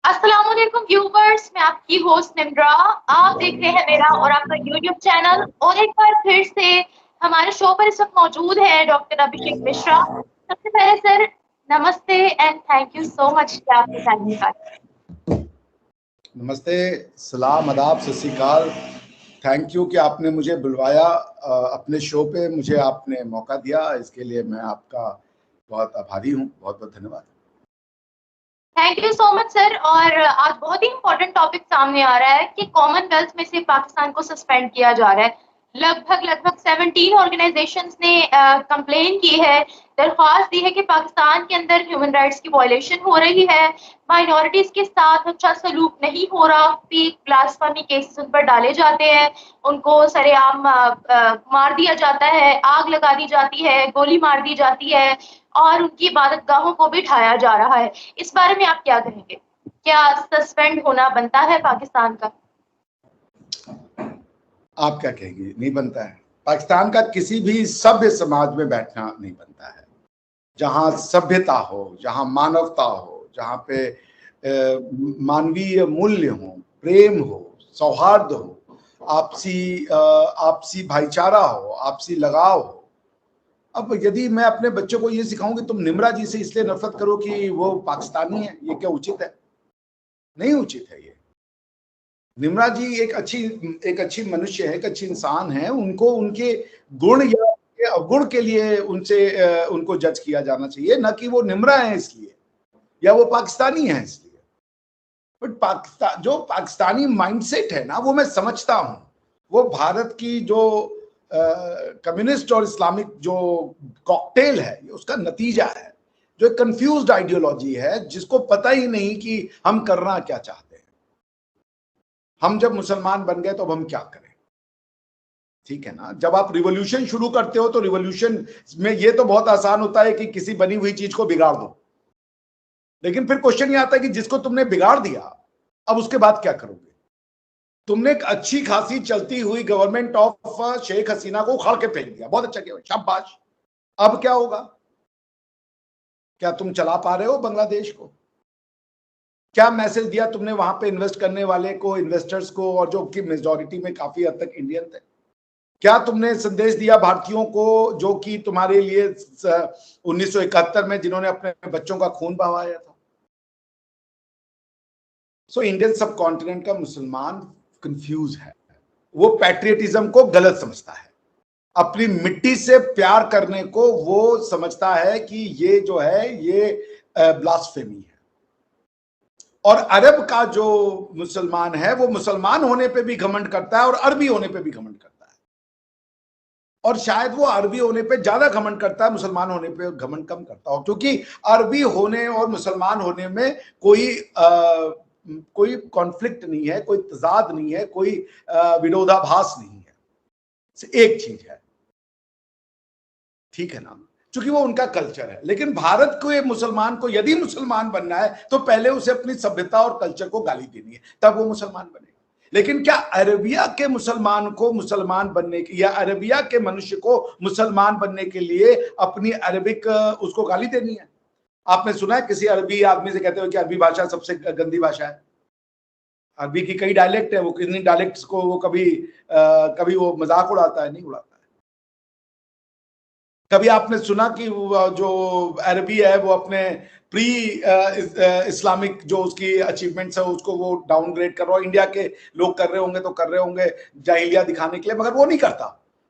अस्सलाम वालेकुम व्यूवर्स, मैं आपकी होस्ट निम्रा। आप देख रहे हैं मेरा और आपका यूट्यूब चैनल। और एक बार फिर से हमारे शो पर इस वक्त मौजूद है डॉक्टर अभिषेक मिश्रा। सबसे पहले सर नमस्ते and thank you so much कि आपने टाइम निकाला। नमस्ते, सलाम, आदाब, सत श्री अकाल। थैंक यू कि आपने मुझे बुलवाया अपने शो पे, मुझे आपने मौका दिया, इसके लिए मैं आपका बहुत आभारी हूँ। बहुत बहुत धन्यवाद। Thank you so much sir. और आज बहुत ही इंपॉर्टेंट टॉपिक सामने आ रहा है कि कॉमनवेल्थ में से पाकिस्तान को सस्पेंड किया जा रहा है। लगभग 17 ऑर्गेनाइजेशंस ने कंप्लेन की है, दरख्वास्त दी है कि पाकिस्तान के अंदर ह्यूमन राइट्स की वायलेशन हो रही है, माइनॉरिटीज के साथ अच्छा सलूक नहीं हो रहा, फेक ब्लास्फेमी केसेस उन पर डाले जाते हैं, उनको सरेआम मार दिया जाता है, आग लगा दी जाती है, गोली मार दी जाती है और उनकी इबादत गाहों को भी ढाया जा रहा है। इस बारे में आप क्या कहेंगे? क्या सस्पेंड होना बनता है पाकिस्तान का? आप क्या कहेंगे? नहीं बनता है। पाकिस्तान का किसी भी सभ्य समाज में बैठना नहीं बनता है। जहाँ सभ्यता हो, जहाँ मानवता हो, जहाँ पे मानवीय मूल्य हो, प्रेम हो, सौहार्द हो, आपसी भाईचारा हो, आपसी लगाव हो। अब यदि मैं अपने बच्चों को ये सिखाऊं कि तुम निम्रा जी से इसलिए नफरत करो कि वो पाकिस्तानी है, ये क्या उचित है? नहीं उचित है ये। निम्रा जी एक अच्छी मनुष्य है, एक अच्छी इंसान है। उनको उनके गुण या उनके अवगुण के लिए उनको जज किया जाना चाहिए, न कि वो निम्रा है इसलिए या वो पाकिस्तानी है इसलिए। बट पाकिस्तानी माइंडसेट है ना, वो मैं समझता हूं। वो भारत की जो कम्युनिस्ट और इस्लामिक जो कॉकटेल है, उसका नतीजा है। जो कंफ्यूज्ड आइडियोलॉजी है, जिसको पता ही नहीं कि हम करना क्या चाहते हैं। हम जब मुसलमान बन गए तो अब हम क्या करें? ठीक है ना। जब आप रिवॉल्यूशन शुरू करते हो तो रिवॉल्यूशन में ये तो बहुत आसान होता है कि किसी बनी हुई चीज को बिगाड़ दो, लेकिन फिर क्वेश्चन ये आता है कि जिसको तुमने बिगाड़ दिया, अब उसके बाद क्या करोगे? तुमने एक अच्छी खासी चलती हुई गवर्नमेंट ऑफ शेख हसीना को उखाड़ के फेंक दिया, बहुत अच्छा किया, शाबाश। अब क्या होगा? क्या तुम चला पा रहे हो बांग्लादेश को? क्या मैसेज दिया तुमने वहां पे इन्वेस्ट करने वाले को, इन्वेस्टर्स को, और जो कि मेजॉरिटी में काफी हद तक इंडियन थे? क्या तुमने संदेश दिया भारतीयों को, जो कि तुम्हारे लिए 1971 में जिन्होंने अपने बच्चों का खून बहाया था? सो इंडियन सब कॉन्टिनेंट का मुसलमान कंफ्यूज है। वो पैट्रियटिज्म को गलत समझता है। अपनी मिट्टी से प्यार करने को वो समझता है कि ये जो है ये ब्लास्फेमी है। और अरब का जो मुसलमान है, वो मुसलमान होने पे भी घमंड करता है और अरबी होने पे भी घमंड करता है। और शायद वो अरबी होने पे ज्यादा घमंड करता है, मुसलमान होने पे घमंड कम करता हो, क्योंकि अरबी होने और मुसलमान होने में कोई कॉन्फ्लिक्ट नहीं है, कोई तजाद नहीं है, कोई विरोधाभास नहीं है। एक चीज है, ठीक है ना, क्योंकि वो उनका कल्चर है। लेकिन भारत को, मुसलमान को यदि मुसलमान बनना है तो पहले उसे अपनी सभ्यता और कल्चर को गाली देनी है, तब वो मुसलमान बनेगा। लेकिन क्या अरबिया के मुसलमान को मुसलमान बनने के, या अरबिया के मनुष्य को मुसलमान बनने के लिए अपनी अरबिक उसको गाली देनी है? आपने सुना है किसी अरबी आदमी से कहते हुए कि अरबी भाषा सबसे गंदी भाषा है? अरबी की कई डायलेक्ट है, वो कितनी डायलेक्ट्स को वो कभी वो मजाक उड़ाता है? नहीं उड़ाता। कभी आपने सुना कि जो अरबी है वो अपने प्री इस्लामिक जो उसकी अचीवमेंट्स है उसको वो डाउनग्रेड कर रहा है? इंडिया के लोग कर रहे होंगे तो कर रहे होंगे जाहिलिया दिखाने के लिए, मगर वो नहीं करता।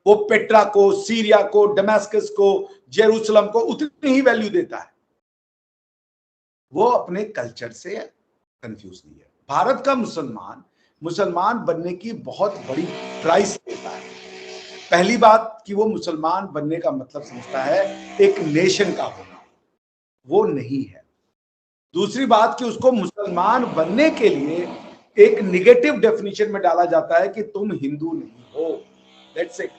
वो पेट्रा को, सीरिया को, डमास्कस को, जेरूसलम को उतनी ही वैल्यू देता है। वो अपने कल्चर से कंफ्यूज नहीं है। भारत का मुसलमान बनने की बहुत बड़ी प्राइस देता है। पहली बात कि वो मुसलमान बनने का मतलब समझता है एक नेशन का होना, वो नहीं है। दूसरी बात कि उसको मुसलमान बनने के लिए एक निगेटिव डेफिनेशन में डाला जाता है कि तुम हिंदू नहीं हो, दैट्स इट।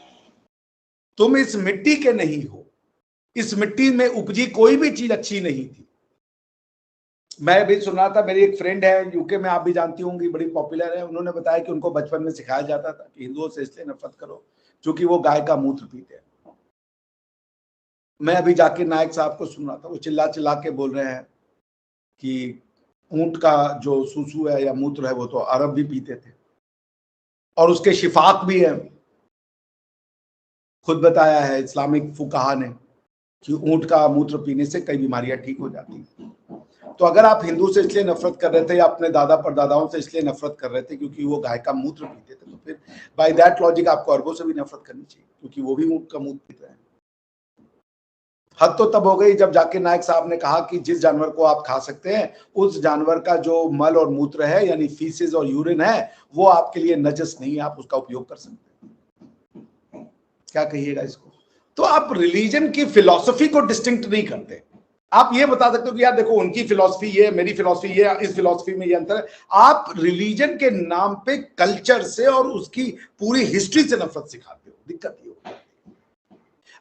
तुम इस मिट्टी के नहीं हो, इस मिट्टी में उपजी कोई भी चीज अच्छी नहीं थी। मैं भी सुन रहा था, मेरी एक फ्रेंड है यूके में, आप भी जानती होंगी, बड़ी पॉपुलर है। उन्होंने बताया कि उनको बचपन में सिखाया जाता था कि हिंदुओं से इसलिए नफरत करो क्योंकि वो गाय का मूत्र पीते हैं। मैं अभी जाकिर नायक साहब को सुन रहा था, वो चिल्ला चिल्ला के बोल रहे हैं कि ऊंट का जो सूसू है या मूत्र है वो तो अरब भी पीते थे, और उसके शिफाक भी है। खुद बताया है इस्लामिक फुकाहा ने कि ऊंट का मूत्र पीने से कई बीमारियां ठीक हो जाती हैं। तो अगर आप हिंदू से इसलिए नफरत कर रहे थे या अपने दादा परदादाओं से इसलिए नफरत कर रहे थे क्योंकि वो गाय का मूत्र पीते थे, तो फिर बाय दैट लॉजिक आपको अरबों से भी नफरत करनी चाहिए, क्योंकि वो भी ऊंट का मूत्र पीते हैं। हद तो तब हो गई जब जाकिर नायक साहब ने कहा कि जिस जानवर को आप खा सकते हैं उस जानवर का जो मल और मूत्र है यानी फीसिस और यूरिन है वो आपके लिए नजस नहीं है, आप उसका उपयोग कर सकते हैं। क्या कहिएगा इसको? तो आप रिलीजन की फिलॉसफी को डिस्टिंक्ट नहीं करते। आप ये बता सकते हो कि यार देखो उनकी फिलॉसफी ये, मेरी फिलॉसफी ये, इस फिलॉसफी में ये अंतर है। आप रिलीजन के नाम पे कल्चर से और उसकी पूरी हिस्ट्री से नफरत सिखाते हो। दिक्कत ये होती है।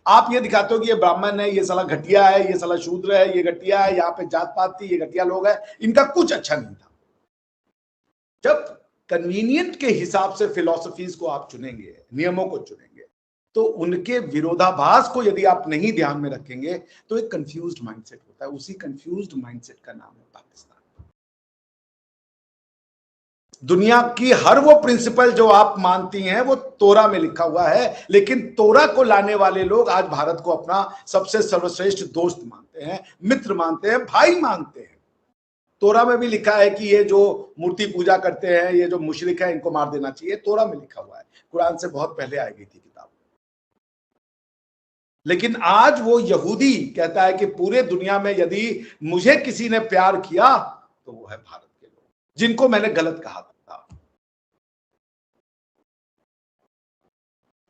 आप ये दिखाते हो कि ये ब्राह्मण है, ये साला घटिया है, ये साला शूद्र है, ये घटिया है, यहाँ पे जात पात थी, ये घटिया लोग है, इनका कुछ अच्छा नहीं था। जब कन्वीनियंट के हिसाब से फिलॉसफीज को आप चुनेंगे, नियमों को चुनेंगे, तो उनके विरोधाभास को यदि आप नहीं ध्यान में रखेंगे तो एक कंफ्यूज्ड माइंडसेट होता है। उसी कंफ्यूज्ड माइंडसेट का नाम है पाकिस्तान। दुनिया की हर वो प्रिंसिपल जो आप मानती हैं वो तोरा में लिखा हुआ है, लेकिन तोरा को लाने वाले लोग आज भारत को अपना सबसे सर्वश्रेष्ठ दोस्त मानते हैं, मित्र मानते हैं, भाई मानते हैं। तोरा में भी लिखा है कि ये जो मूर्ति पूजा करते हैं, ये जो मुशरिक है, इनको मार देना चाहिए। तोरा में लिखा हुआ है, कुरान से बहुत पहले आई गई थी किताब। लेकिन आज वो यहूदी कहता है कि पूरे दुनिया में यदि मुझे किसी ने प्यार किया तो वो है भारत के लोग, जिनको मैंने गलत कहा था।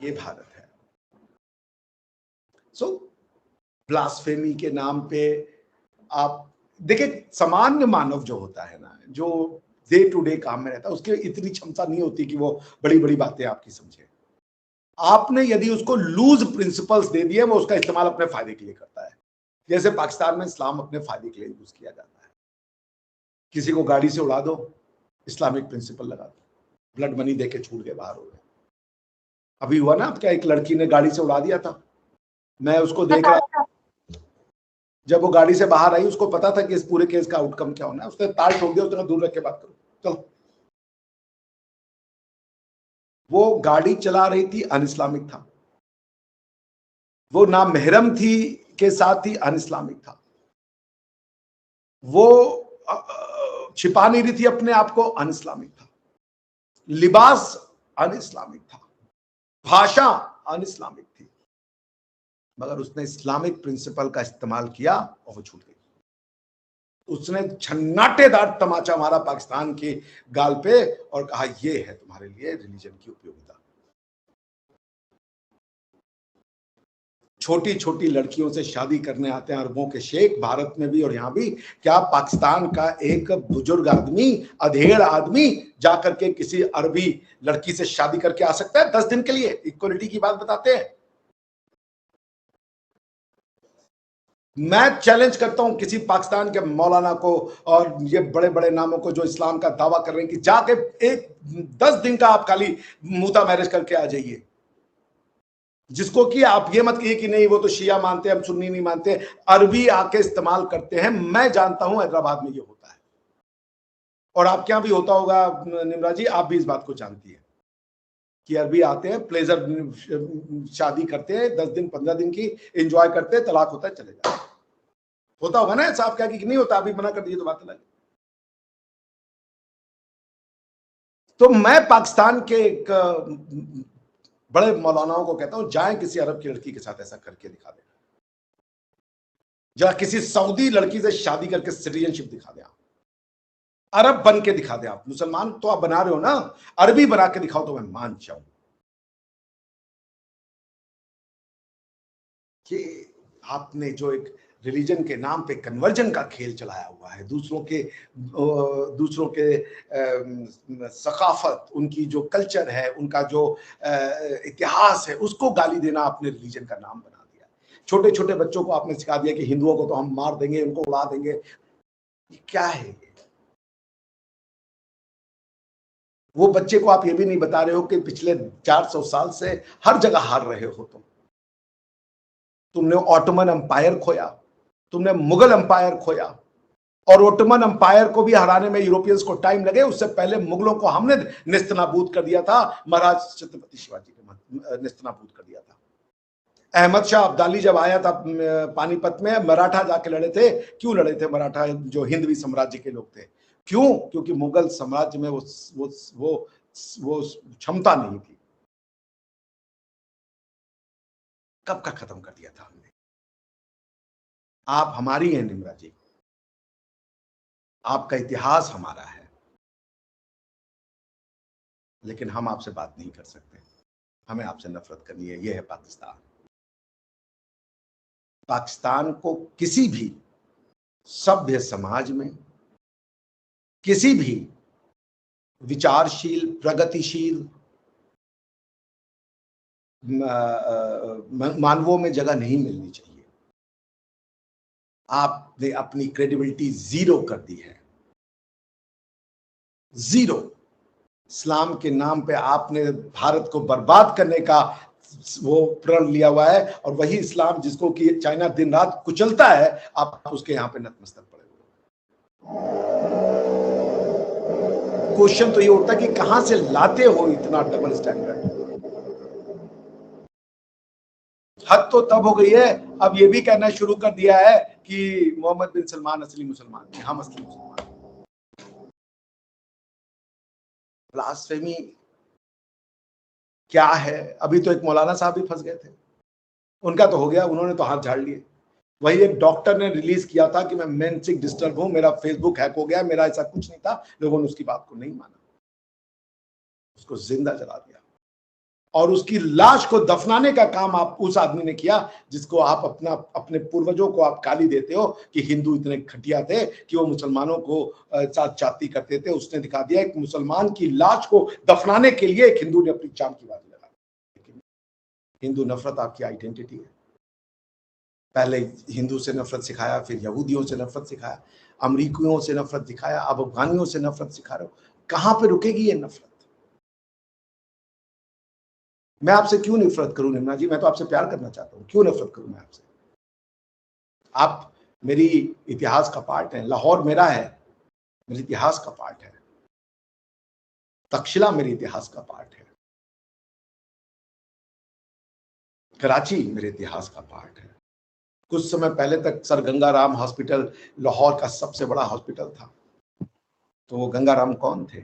ये भारत है। सो ब्लास्फेमी के नाम पे आप देखिए, सामान्य मानव जो होता है ना, जो डे टू डे काम में रहता है, उसकी इतनी क्षमता नहीं होती कि वो बड़ी बड़ी बातें आपकी समझे। आपने यदि उसको लूज प्रिंसिपल्स दे दिए, वो उसका इस्तेमाल अपने फायदे के लिए करता है। जैसे पाकिस्तान में इस्लाम अपने फायदे के लिए यूज किया जाता है। किसी को गाड़ी से उड़ा दो, इस्लामिक प्रिंसिपल लगा दो, ब्लड मनी देके छूट के बाहर हो गए। अभी हुआ ना, क्या एक लड़की ने गाड़ी से उड़ा दिया था, मैं उसको देख रहा था। जब वो गाड़ी से बाहर आई, उसको पता था कि इस पूरे केस का आउटकम क्या होना है, उसने ताल ठोक दिया, उसने दूर रख के बात करो, चलो। वो गाड़ी चला रही थी, अनइस्लामिक था। वो ना महरम थी के साथ ही अनइस्लामिक था। वो छिपा नहीं रही थी अपने आप को, अनइस्लामिक था। लिबास अनइस्लामिक था, भाषा अनइस्लामिक थी, मगर उसने इस्लामिक प्रिंसिपल का इस्तेमाल किया और वो छूट गई। उसने छन्नाटेदार तमाचा मारा पाकिस्तान के गाल पे और कहा ये है तुम्हारे लिए रिलीजन की उपयोगिता। छोटी छोटी लड़कियों से शादी करने आते हैं अरबों के शेख, भारत में भी और यहां भी। क्या पाकिस्तान का एक बुजुर्ग आदमी, अधेड़ आदमी जाकर के किसी अरबी लड़की से शादी करके आ सकता है 10 दिन के लिए? इक्वलिटी की बात बताते हैं। मैं चैलेंज करता हूं किसी पाकिस्तान के मौलाना को और ये बड़े बड़े नामों को जो इस्लाम का दावा कर रहे हैं कि जाके एक 10 दिन का आप खाली मुता मैरिज करके आ जाइए, जिसको कि आप ये मत कहिए कि नहीं वो तो शिया मानते हैं, हम सुन्नी नहीं मानते, अरबी आके इस्तेमाल करते हैं। मैं जानता हूं हैदराबाद में ये होता है और आपके यहां भी होता होगा निम्रा जी, आप भी इस बात को जानती है कि अरबी आते हैं, प्लेजर शादी करते हैं, 10 दिन 15 दिन की एंजॉय करते हैं, तलाक होता है, चले जाते हैं। होता होगा ना ऐसा? आप क्या कि नहीं होता? अभी मना कर दिए तो बात अलग। तो मैं पाकिस्तान के एक बड़े मौलानाओं को कहता हूं, जाएं किसी अरब की लड़की के साथ ऐसा करके दिखा दें, या किसी सऊदी लड़की से शादी करके सिटीजनशिप दिखा दें, अरब बन के दिखा दें। आप मुसलमान तो आप बना रहे हो ना, अरबी बना के दिखाओ तो मैं मान जाऊं कि आपने जो एक रिलीजन के नाम पे कन्वर्जन का खेल चलाया हुआ है, दूसरों के सकाफत, उनकी जो कल्चर है, उनका जो इतिहास है, उसको गाली देना आपने रिलीजन का नाम बना दिया। छोटे छोटे बच्चों को आपने सिखा दिया कि हिंदुओं को तो हम मार देंगे, उनको उड़ा देंगे। ये क्या है? वो बच्चे को आप ये भी नहीं बता रहे हो कि पिछले 400 साल से हर जगह हार रहे हो तुमने ऑटोमन एम्पायर खोया, तुमने मुगल एम्पायर खोया, और ओटोमन अंपायर को भी हराने में यूरोपियंस को टाइम लगे, उससे पहले मुगलों को हमने नेस्तनाबूद कर दिया था, महाराज छत्रपति शिवाजी ने नेस्तनाबूद कर दिया था। अहमद शाह अब्दाली जब आया था पानीपत में, मराठा जाके लड़े थे। क्यों लड़े थे मराठा, जो हिंदवी साम्राज्य के लोग थे? क्यों? क्योंकि मुगल साम्राज्य में वो क्षमता नहीं थी। कब का खत्म कर दिया था हमने। आप हमारी हैं निम्रा जी, आपका इतिहास हमारा है, लेकिन हम आपसे बात नहीं कर सकते, हमें आपसे नफरत करनी है। यह है पाकिस्तान। पाकिस्तान को किसी भी सभ्य समाज में, किसी भी विचारशील, प्रगतिशील मानवों में जगह नहीं मिलनी चाहिए। आपने अपनी क्रेडिबिलिटी जीरो कर दी है, जीरो। इस्लाम के नाम पे आपने भारत को बर्बाद करने का वो प्रण लिया हुआ है, और वही इस्लाम जिसको कि चाइना दिन रात कुचलता है, आप उसके यहां पे नतमस्तक पड़े हुए। क्वेश्चन तो ये उठता है कि कहां से लाते हो इतना डबल स्टैंडर्ड। हद तो तब हो गई है, अब ये भी कहना शुरू कर दिया है कि मोहम्मद बिन सलमान असली मुसलमान हैं, हम असली मुसलमान। ब्लास्फेमी क्या है? अभी तो एक मौलाना साहब भी फंस गए थे, उनका तो हो गया, उन्होंने तो हाथ झाड़ लिए। वही एक डॉक्टर ने रिलीज किया था कि मैं मानसिक डिस्टर्ब हूं, मेरा फेसबुक हैक हो गया, मेरा ऐसा कुछ नहीं था। लोगों ने उसकी बात को नहीं माना, उसको जिंदा जला दिया, और उसकी लाश को दफनाने का काम आप उस आदमी ने किया जिसको आप अपने पूर्वजों को आप गाली देते हो कि हिंदू इतने घटिया थे कि वो मुसलमानों को साथ जाति करते थे। उसने दिखा दिया एक मुसलमान की लाश को दफनाने के लिए एक हिंदू ने अपनी जान की बाजी लगा दी। लेकिन हिंदू नफरत आपकी आइडेंटिटी है। पहले हिंदू से नफरत सिखाया, फिर यहूदियों से नफरत सिखाया, अमरीकियों से नफरत सिखाया, अब अफगानियों से नफरत सिखा रहे हो। कहां पे रुकेगी ये नफरत? मैं आपसे क्यों नफरत करूं निम्ना जी? मैं तो आपसे प्यार करना चाहता हूं, क्यों नफरत करूं मैं आपसे? आप मेरी इतिहास का पार्ट है, लाहौर मेरा है, मेरे इतिहास का पार्ट है, तक्षशिला मेरे इतिहास का पार्ट है, कराची मेरे इतिहास का पार्ट है। कुछ समय पहले तक सर गंगाराम हॉस्पिटल लाहौर का सबसे बड़ा हॉस्पिटल था। तो वो गंगाराम कौन थे?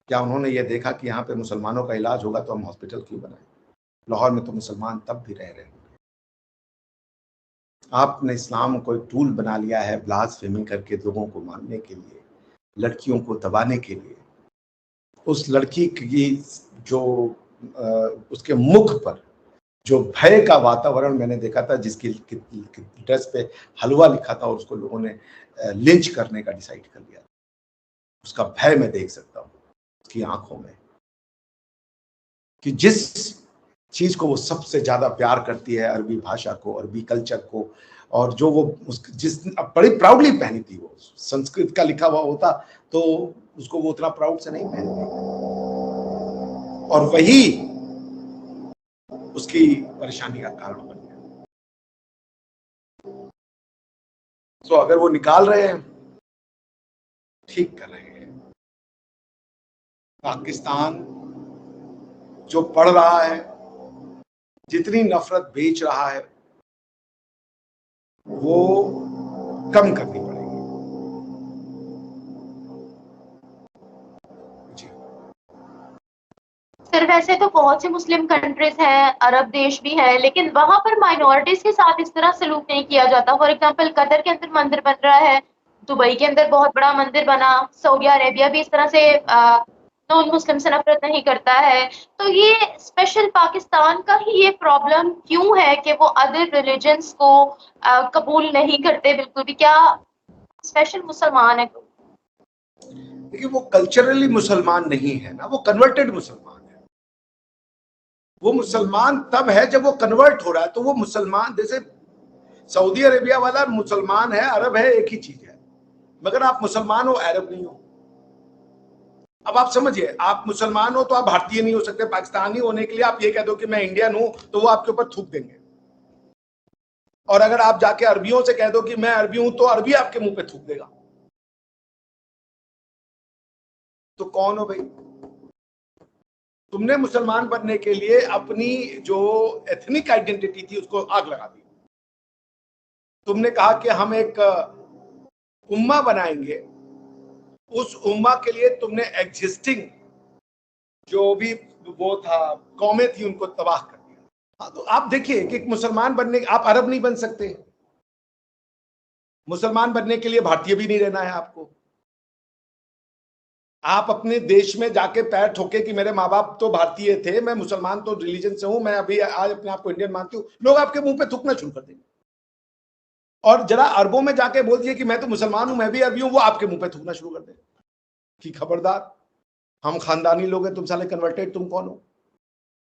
क्या उन्होंने ये देखा कि यहाँ पे मुसलमानों का इलाज होगा तो हम हॉस्पिटल क्यों बनाएं? लाहौर में तो मुसलमान तब भी रह रहे हैं। आपने इस्लाम को एक टूल बना लिया है ब्लास्फेमी करके, लोगों को मारने के लिए, लड़कियों को दबाने के लिए। उस लड़की की जो उसके मुख पर जो भय का वातावरण मैंने देखा था, जिसकी ड्रेस पे हलवा लिखा था और उसको लोगों ने लिंच करने का डिसाइड कर लिया, उसका भय मैं देख सकता हूँ उसकी आंखों में, कि जिस चीज को वो सबसे ज्यादा प्यार करती है, अरबी भाषा को, अरबी कल्चर को, और जो वो जिस बड़ी प्राउडली पहनी थी, वो संस्कृत का लिखा हुआ होता तो उसको वो उतना प्राउड से नहीं पहनती, और वही उसकी परेशानी का कारण बन गया। तो अगर वो निकाल रहे हैं, ठीक कर रहे हैं। पाकिस्तान जो पढ़ रहा है, जितनी नफरत बेच रहा है, वो कम करनी पड़ेगी। जी सर, वैसे तो बहुत सी मुस्लिम कंट्रीज हैं, अरब देश भी है, लेकिन वहां पर माइनॉरिटीज के साथ इस तरह सलूक नहीं किया जाता। फॉर एग्जांपल, कतर के अंदर मंदिर बन रहा है, दुबई के अंदर बहुत बड़ा मंदिर बना, सऊदी अरेबिया भी इस तरह से नॉन मुस्लिम से नफरत नहीं करता है। तो ये स्पेशल पाकिस्तान का ही ये प्रॉब्लम क्यों है कि वो अदर रिलीजन्स को कबूल नहीं करते बिल्कुल भी? क्या स्पेशल मुसलमान है? देखिए, वो कल्चरली मुसलमान नहीं है ना, वो कन्वर्टेड मुसलमान है। वो मुसलमान तब है जब वो कन्वर्ट हो रहा है, तो वो मुसलमान, जैसे सऊदी अरेबिया वाला मुसलमान है, अरब है, एक ही चीज है, मगर आप मुसलमान हो, अरब नहीं हो। अब आप समझिए, आप मुसलमान हो तो आप भारतीय नहीं हो सकते। पाकिस्तानी होने के लिए आप ये कह दो कि मैं इंडियन हूं, तो वो आपके ऊपर थूक देंगे, और अगर आप जाके अरबियों से कह दो कि मैं अरबी हूं, तो अरबी आपके मुंह पे थूक देगा। तो कौन हो भाई? तुमने मुसलमान बनने के लिए अपनी जो एथनिक आइडेंटिटी थी उसको आग लगा दी। तुमने कहा कि हम एक उम्मा बनाएंगे, उस उम्मा के लिए तुमने एग्जिस्टिंग जो भी वो था कौमें थी उनको तबाह कर दिया। हाँ, तो आप देखिए कि मुसलमान बनने, आप अरब नहीं बन सकते, मुसलमान बनने के लिए भारतीय भी नहीं रहना है आपको। आप अपने देश में जाके पैर ठोके कि मेरे माँ बाप तो भारतीय थे, मैं मुसलमान तो रिलीजन से हूं, मैं अभी आज अपने आप को इंडियन मानती हूँ, लोग आपके मुंह पे थूकना शुरू कर देंगे। और जरा अरबों में जाके बोल दिए कि मैं तो मुसलमान हूं, मैं भी अरबी हूं, वो आपके मुंह पे थूकना शुरू कर देंगे कि खबरदार, हम खानदानी लोग हैं, तुम साले कन्वर्टेड, तुम कौन हो?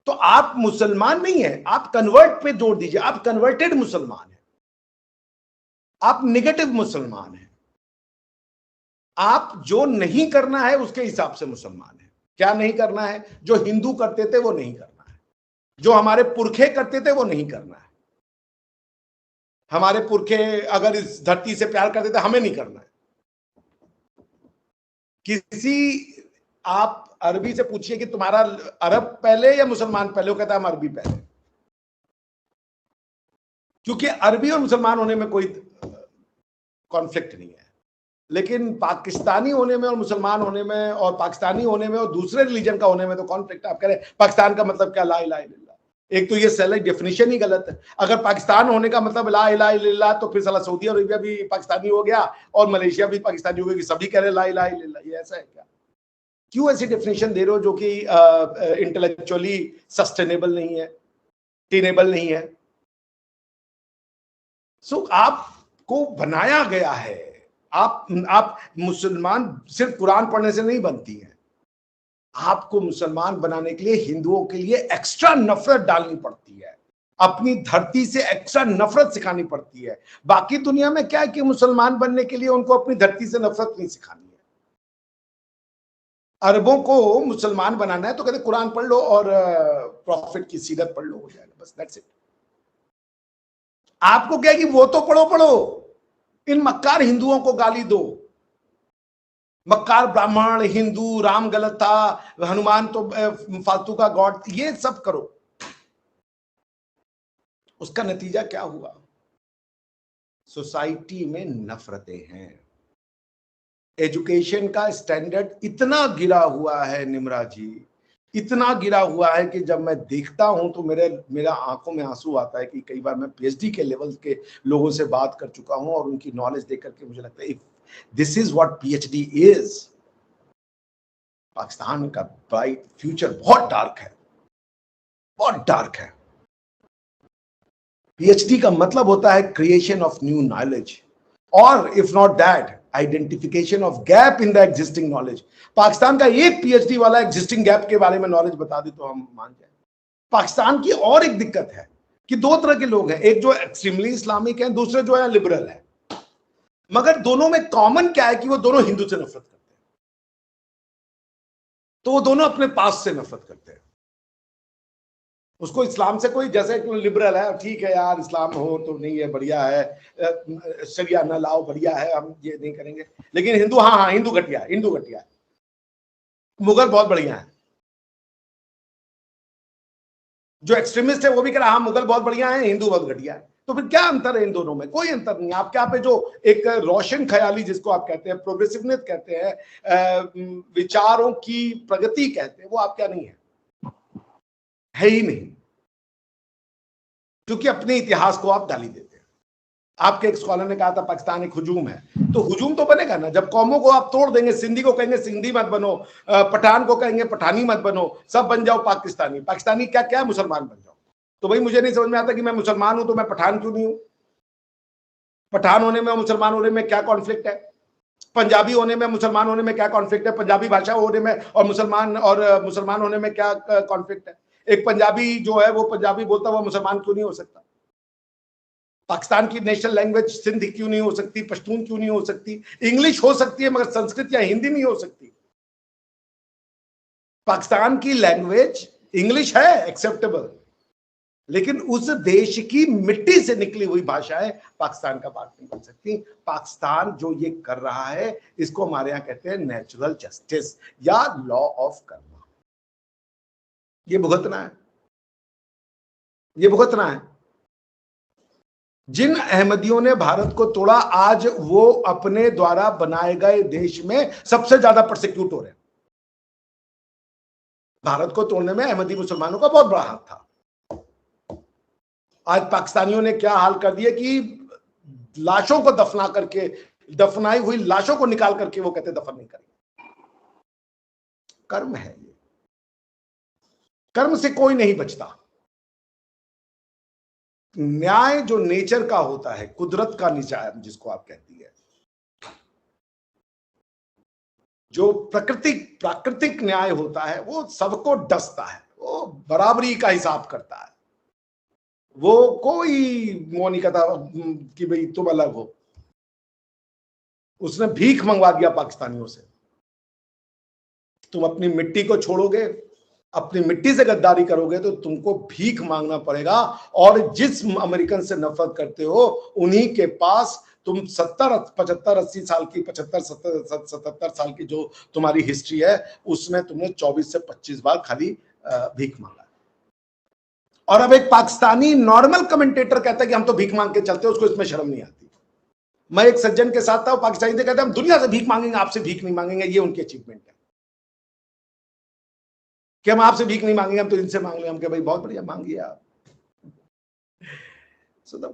तो आप मुसलमान नहीं है, आप कन्वर्ट पे जोर दीजिए, आप कन्वर्टेड मुसलमान हैं, आप निगेटिव मुसलमान हैं। आप जो नहीं करना है उसके हिसाब से मुसलमान है। क्या नहीं करना है? जो हिंदू करते थे वो नहीं करना है, जो हमारे पुरखे करते थे वो नहीं करना है। हमारे पुरखे अगर इस धरती से प्यार करते थे, हमें नहीं करना है। किसी आप अरबी से पूछिए कि तुम्हारा अरब पहले या मुसलमान पहले, वो कहता है हम अरबी पहले, क्योंकि अरबी और मुसलमान होने में कोई कॉन्फ्लिक्ट नहीं है। लेकिन पाकिस्तानी होने में और मुसलमान होने में और पाकिस्तानी होने में और दूसरे रिलीजन का होने में तो कॉन्फ्लिक्ट है। आप कह रहे हैं पाकिस्तान का मतलब क्या? ला इलाहा इल्लल्लाह। एक तो ये सेलेक्ट डेफिनेशन ही गलत है। अगर पाकिस्तान होने का मतलब ला इलाहा इल्लल्लाह, तो फिर साला सऊदी अरेबिया भी पाकिस्तानी हो गया और मलेशिया भी पाकिस्तानी हो गया कि सभी कह रहे ला इलाहा इल्लल्लाह। ये ऐसा है क्या? क्यों ऐसी डेफिनेशन दे रहे हो जो कि इंटेलेक्चुअली सस्टेनेबल नहीं है, टेनेबल नहीं है? सो आपको बनाया गया है, आप मुसलमान सिर्फ कुरान पढ़ने से नहीं बनती है। आपको मुसलमान बनाने के लिए हिंदुओं के लिए एक्स्ट्रा नफरत डालनी पड़ती है, अपनी धरती से एक्स्ट्रा नफरत सिखानी पड़ती है। बाकी दुनिया में क्या है कि मुसलमान बनने के लिए उनको अपनी धरती से नफरत नहीं सिखानी है। अरबों को मुसलमान बनाना है तो कहते कुरान पढ़ लो और प्रॉफिट की सीरत पढ़ लो, हो जाएगा, बस दैट्स इट। आपको क्या है कि वो तो पढ़ो पढ़ो, इन मक्कार हिंदुओं को गाली दो, मक्कार ब्राह्मण हिंदू, राम गलत था, हनुमान तो फालतू का गॉड, ये सब करो। उसका नतीजा क्या हुआ? सोसाइटी में नफरतें हैं। एजुकेशन का स्टैंडर्ड इतना गिरा हुआ है निम्रा जी, इतना गिरा हुआ है कि जब मैं देखता हूं तो मेरा आंखों में आंसू आता है कि कई बार मैं पीएचडी के लेवल के लोगों से बात कर चुका हूं और उनकी नॉलेज देख करके मुझे लगता है this is what PhD is. Pakistan का ब्राइट फ्यूचर बहुत डार्क है, बहुत डार्क है। पीएचडी का मतलब होता है क्रिएशन ऑफ न्यू नॉलेज, और if not that identification of gap in the existing knowledge. Pakistan का एक पीएचडी वाला एग्जिस्टिंग गैप के बारे में नॉलेज बता दे तो हम मान जाए। पाकिस्तान की और एक दिक्कत है कि दो तरह के लोग हैं, एक जो एक्सट्रीमली इस्लामिक है, दूसरे जो है लिबरल है। मगर दोनों में कॉमन क्या है कि वो दोनों हिंदू से नफरत करते हैं, तो वो दोनों अपने पास से नफरत करते हैं। उसको इस्लाम से कोई, जैसे लिबरल है, ठीक है यार इस्लाम हो तो नहीं है, बढ़िया है, शरिया ना लाओ, बढ़िया है, हम ये नहीं करेंगे। लेकिन हिंदू, हाँ हाँ हिंदू घटिया है, हिंदू घटिया है, मुगल बहुत बढ़िया है। जो एक्सट्रीमिस्ट है वो भी कह रहा है हाँ मुगल बहुत बढ़िया है, हिंदू बहुत घटिया है। तो फिर क्या अंतर है इन दोनों में? कोई अंतर नहीं। आपके यहाँ पे जो एक रोशन ख्याली जिसको आप कहते हैं, प्रोग्रेसिवनेस कहते हैं, विचारों की प्रगति कहते हैं, वो आप क्या नहीं है ही नहीं, क्योंकि अपने इतिहास को आप गाली देते हैं। आपके एक स्कॉलर ने कहा था पाकिस्तान एक हुजूम है, तो हुजूम तो बनेगा ना जब कौमों को आप तोड़ देंगे। सिंधी को कहेंगे सिंधी मत बनो, पठान को कहेंगे पठानी मत बनो, सब बन जाओ पाकिस्तानी। पाकिस्तानी क्या क्या है? मुसलमान बन जाओ। तो भाई मुझे नहीं समझ में आता कि मैं मुसलमान हूं तो मैं पठान क्यों नहीं हूं? पठान होने में और मुसलमान होने में क्या कॉन्फ्लिक्ट है? पंजाबी होने में मुसलमान होने में क्या कॉन्फ्लिक्ट है? पंजाबी भाषा होने में और मुसलमान होने में क्या कॉन्फ्लिक्ट है? एक पंजाबी जो है वो पंजाबी बोलता हुआ मुसलमान क्यों नहीं हो सकता? पाकिस्तान की नेशनल लैंग्वेज सिंधी क्यों नहीं हो सकती? पश्तून क्यों नहीं हो सकती? इंग्लिश हो सकती है मगर संस्कृत या हिंदी नहीं हो सकती। पाकिस्तान की लैंग्वेज इंग्लिश है एक्सेप्टेबल, लेकिन उस देश की मिट्टी से निकली हुई भाषाएं पाकिस्तान का पार्ट नहीं बन सकती। पाकिस्तान जो ये कर रहा है इसको हमारे यहां कहते हैं नेचुरल जस्टिस या लॉ ऑफ कर्मा। ये भुगतना है, ये भुगतना है। जिन अहमदियों ने भारत को तोड़ा, आज वो अपने द्वारा बनाए गए देश में सबसे ज्यादा प्रोसिक्यूट हो रहे हैं। भारत को तोड़ने में अहमदी मुसलमानों का बहुत बड़ा हाथ था। आज पाकिस्तानियों ने क्या हाल कर दिया कि लाशों को दफना करके, दफनाई हुई लाशों को निकाल करके वो कहते दफन नहीं करेंगे। कर्म है ये, कर्म से कोई नहीं बचता। न्याय जो नेचर का होता है, कुदरत का न्याय जिसको आप कहती है, जो प्राकृतिक न्याय होता है, वो सबको डसता है, वो बराबरी का हिसाब करता है। वो कोई वो नहीं कहता कि भाई तुम अलग हो। उसने भीख मंगवा दिया पाकिस्तानियों से, तुम अपनी मिट्टी को छोड़ोगे, अपनी मिट्टी से गद्दारी करोगे तो तुमको भीख मांगना पड़ेगा। और जिस अमेरिकन से नफरत करते हो उन्हीं के पास तुम 75-80 साल की, 75-77 साल की जो तुम्हारी हिस्ट्री है, उसमें तुमने 24 से 25 बार खाली भीख मांगा। और अब एक पाकिस्तानी नॉर्मल कमेंटेटर कहता है कि हम तो भीख मांग के चलते हैं, उसको इसमें शर्म नहीं आती। मैं एक सज्जन के साथ था, पाकिस्तानी से कहते हैं हम दुनिया से भीख मांगेंगे, आपसे भीख नहीं मांगेंगे। ये उनकी अचीवमेंट है कि हम आपसे भीख नहीं मांगेंगे, हम तो इनसे मांग लेंगे। हम कहे भाई बहुत बढ़िया, मांगिए आप। So the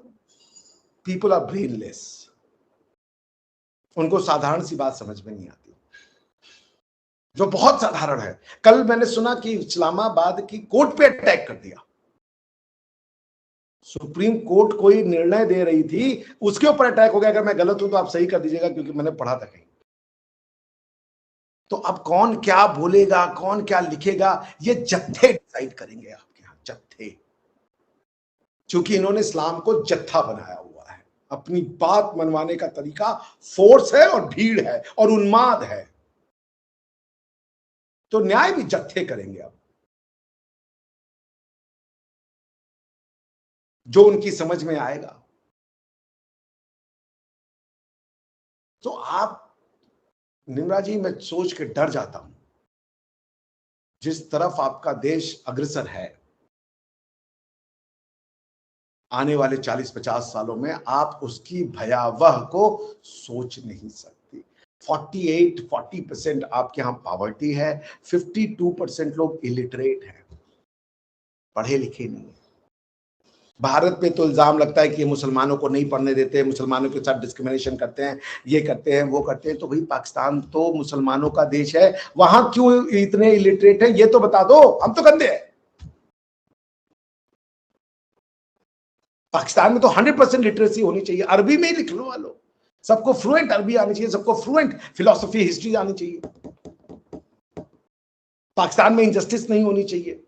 people are brainless, उनको साधारण सी बात समझ में नहीं आती, जो बहुत साधारण है। कल मैंने सुना कि इस्लामाबाद की कोर्ट पे अटैक कर दिया। सुप्रीम कोर्ट कोई निर्णय दे रही थी, उसके ऊपर अटैक हो गया। अगर मैं गलत हूं तो आप सही कर दीजिएगा, क्योंकि मैंने पढ़ा था कहीं। तो अब कौन क्या बोलेगा, कौन क्या लिखेगा, ये जत्थे डिसाइड करेंगे आपके यहां, जत्थे। क्योंकि इन्होंने इस्लाम को जत्था बनाया हुआ है। अपनी बात मनवाने का तरीका फोर्स है और भीड़ है और उन्माद है। तो न्याय भी जत्थे करेंगे अब, जो उनकी समझ में आएगा। तो आप निम्रा जी, मैं सोच के डर जाता हूं, जिस तरफ आपका देश अग्रसर है, आने वाले 40-50 सालों में आप उसकी भयावह को सोच नहीं सकते। 40% आपके यहां पॉवर्टी है, 52% लोग इलिटरेट हैं, पढ़े लिखे नहीं है। भारत पे तो इल्जाम लगता है कि मुसलमानों को नहीं पढ़ने देते, मुसलमानों के साथ डिस्क्रिमिनेशन करते हैं, ये करते हैं, वो करते हैं। तो भाई पाकिस्तान तो मुसलमानों का देश है, वहां क्यों इतने इलिटरेट हैं, ये तो बता दो। हम तो गंदे हैं। पाकिस्तान में तो 100% लिटरेसी होनी चाहिए, अरबी में ही लिख लो वालों, सबको फ्लुएंट अरबी आनी चाहिए, सबको फ्लुएंट फिलॉसफी हिस्ट्री आनी चाहिए। पाकिस्तान में इनजस्टिस नहीं होनी चाहिए।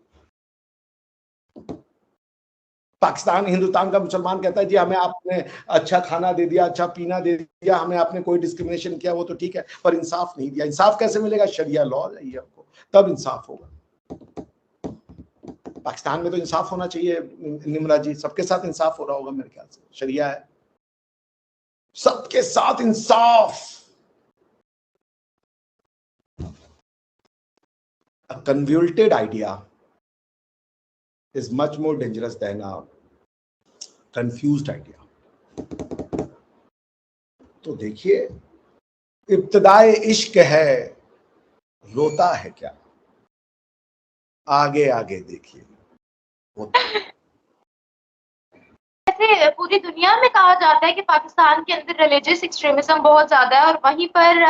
पाकिस्तान हिंदुस्तान का मुसलमान कहता है जी हमें आपने अच्छा खाना दे दिया, अच्छा पीना दे दिया, हमें आपने कोई डिस्क्रिमिनेशन किया, वो तो ठीक है, पर इंसाफ नहीं दिया। इंसाफ कैसे मिलेगा? शरिया लॉ चाहिए आपको, तब इंसाफ होगा। पाकिस्तान में तो इंसाफ होना चाहिए निम्रा जी, सबके साथ इंसाफ हो रहा होगा मेरे ख्याल से। शरिया है, सबके साथ इंसाफ। A convoluted idea is much more dangerous than a confused idea. तो देखिए, इब्तिदाए इश्क है, रोता है क्या, आगे आगे देखिए। ऐसे पूरी दुनिया में कहा जाता है कि पाकिस्तान के अंदर रिलीजियस एक्सट्रीमिज्म बहुत ज्यादा है, और वहीं पर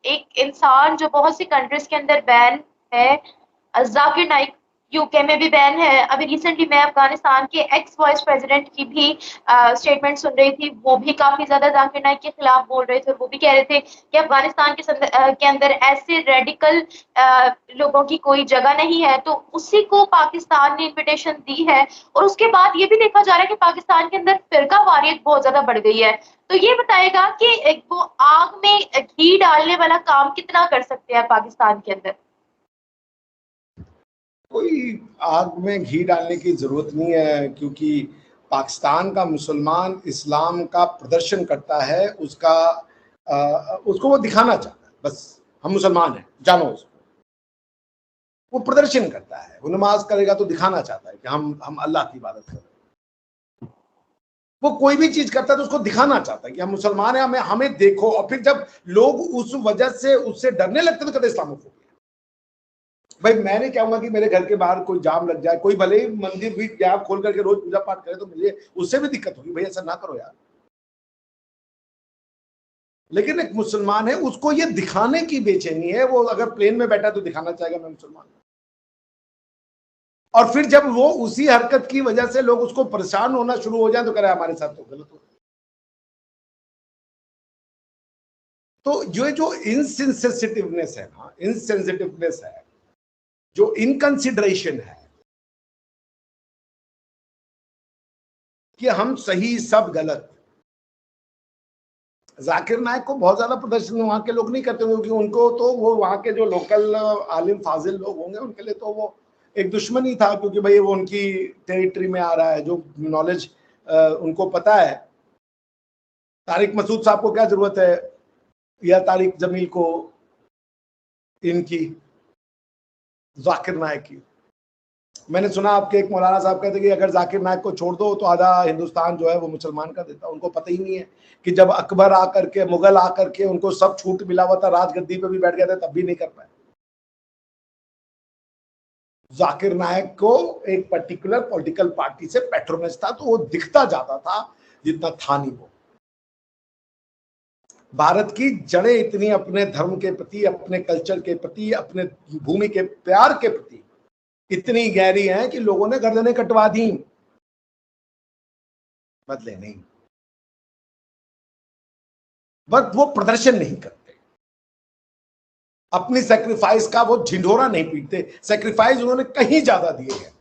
एक इंसान जो बहुत सी कंट्रीज के अंदर बैन है, जाकिर नाइक, यूके में भी बैन है। अभी रिसेंटली मैं अफगानिस्तान के एक्स वाइस प्रेसिडेंट की भी स्टेटमेंट सुन रही थी, वो भी काफी ज्यादा जाकिर नाइक के खिलाफ बोल रहे थे, और वो भी कह रहे थे कि अफगानिस्तान के अंदर ऐसे रेडिकल लोगों की कोई जगह नहीं है। तो उसी को पाकिस्तान ने इन्विटेशन दी है। और उसके बाद ये भी देखा जा रहा है कि पाकिस्तान के अंदर फिरका वारियत बहुत ज्यादा बढ़ गई है। तो ये बताएगा कि वो आग में घी डालने वाला काम कितना कर सकते हैं पाकिस्तान के अंदर। कोई आग में घी डालने की जरूरत नहीं है, क्योंकि पाकिस्तान का मुसलमान इस्लाम का प्रदर्शन करता है, उसको वो दिखाना चाहता है, बस हम मुसलमान हैं, जानो उसको। वो प्रदर्शन करता है, वो नमाज करेगा तो दिखाना चाहता है कि हम अल्लाह की इबादत कर रहे हैं। वो कोई भी चीज करता है तो उसको दिखाना चाहता है कि हम मुसलमान हैं, हमें देखो। और फिर जब लोग उस वजह से उससे डरने लगते हैं तो कहते इस्लामोफोबिया। भाई मैं नहीं चाहूंगा कि मेरे घर के बाहर कोई जाम लग जाए, कोई भले ही मंदिर भी यहाँ खोल करके रोज पूजा पाठ करे तो मुझे उससे भी दिक्कत होगी, भाई ऐसा ना करो यार। लेकिन एक मुसलमान है, उसको ये दिखाने की बेचैनी है। वो अगर प्लेन में बैठा तो दिखाना चाहेगा मैं मुसलमान हूं। और फिर जब वो उसी हरकत की वजह से लोग उसको परेशान होना शुरू हो जाए तो कह रहा है हमारे साथ तो गलत हो। तो जो इनसेंसिटिवनेस है ना, इनसेंसिटिवनेस है, जो इनकंसिडरेशन है कि हम सही सब गलत। जाकिर नायक को बहुत ज्यादा प्रदर्शन वहां के लोग नहीं करते होंगे, क्योंकि उनको तो वो वहां के जो लोकल आलिम फाजिल लोग होंगे उनके लिए तो वो एक दुश्मन ही था, क्योंकि भाई वो उनकी टेरिटरी में आ रहा है। जो नॉलेज उनको पता है, तारिक मसूद साहब को क्या जरूरत है या तारिक जमील को इनकी, जाकिर नायक की। मैंने सुना आपके एक मौलाना साहब कहते कि अगर जाकिर नायक को छोड़ दो तो आधा हिंदुस्तान जो है वो मुसलमान का देता। उनको पता ही नहीं है कि जब अकबर आकर के, मुगल आकर के उनको सब छूट मिला हुआ था, राजगद्दी पे भी बैठ गए थे, तब भी नहीं कर पाए। जाकिर नायक को एक पर्टिकुलर पॉलिटिकल पार्टी से पैट्रोनेज था, तो वो दिखता जाता था जितना था नहीं। वो भारत की जड़ें इतनी अपने धर्म के प्रति, अपने कल्चर के प्रति, अपने भूमि के प्यार के प्रति इतनी गहरी है कि लोगों ने गर्दनें कटवा दी, बदले नहीं। बस वो प्रदर्शन नहीं करते, अपनी सेक्रीफाइस का वो झिंडोरा नहीं पीटते। सेक्रीफाइस उन्होंने कहीं ज्यादा दिए हैं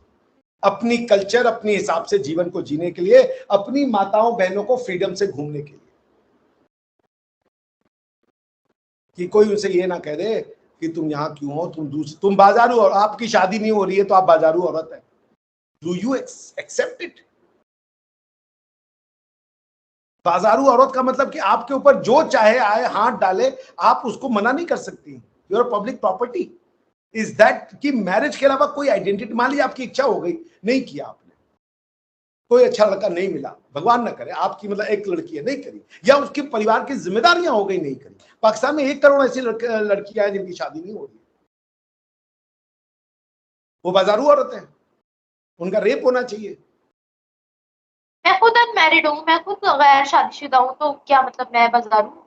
अपनी कल्चर, अपने हिसाब से जीवन को जीने के लिए, अपनी माताओं बहनों को फ्रीडम से घूमने के लिए, कि कोई उनसे ये ना कह दे कि तुम यहां क्यों हो, तुम बाजारू, और आपकी शादी नहीं हो रही है तो आप बाजारू औरत है। Do you accept it? बाजारू औरत का मतलब कि आपके ऊपर जो चाहे आए, हाथ डाले, आप उसको मना नहीं कर सकती। Your public property. Is that कि मैरिज के अलावा कोई आइडेंटिटी, मान लीजिए आपकी इच्छा हो गई, नहीं किया आपने, कोई अच्छा लड़का नहीं मिला, भगवान ना करे, आपकी मतलब एक लड़की है नहीं करी, या उसके परिवार की जिम्मेदारियां हो गई नहीं करी। पाकिस्तान में 1 करोड़ ऐसी लड़कियां हैं जिनकी शादी नहीं हो रही, वो बाजारू औरत है, उनका रेप होना चाहिए। मैं खुद अनमैरिड हूँ, मैं खुद गैर शादीशुदा हूँ, तो क्या मतलब मैं बाजारू?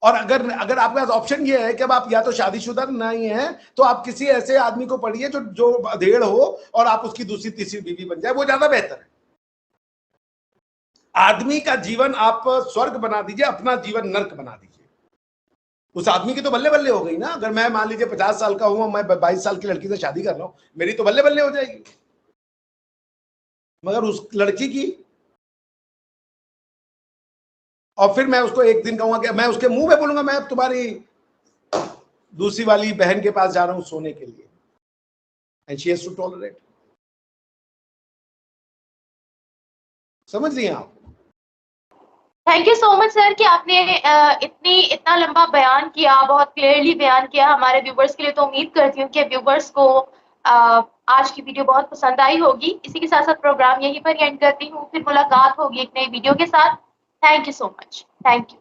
और अगर आपके पास ऑप्शन ये है कि अब आप या तो शादीशुदा नहीं है तो आप किसी ऐसे आदमी को पढ़िए जो अधेड़ हो और आप उसकी दूसरी तीसरी बीवी बन जाए, वो ज्यादा बेहतर है। आदमी का जीवन आप स्वर्ग बना दीजिए, अपना जीवन नर्क बना दीजिए। उस आदमी की तो बल्ले बल्ले हो गई ना। अगर मैं मान लीजिए 50 साल का हूं, मैं 22 साल की लड़की से शादी कर रहा हूं, मेरी तो बल्ले बल्ले हो जाएगी, मगर उस लड़की की। और फिर मैं उसको एक दिन कहूंगा कि मैं उसके मुंह में बोलूंगा मैं तुम्हारी दूसरी वाली बहन के पास जा रहा हूं सोने के लिए, and she has to tolerate. समझ लिए आप? Thank you so much sir कि आपने इतना लंबा बयान किया, बहुत क्लियरली बयान किया हमारे व्यूवर्स के लिए। तो उम्मीद करती हूँ कि व्यूवर्स को आज की वीडियो बहुत पसंद आई होगी। इसी के साथ साथ प्रोग्राम यहीं पर एंड करती हूँ, फिर मुलाकात होगी एक नई वीडियो के साथ। Thank you so much. Thank you.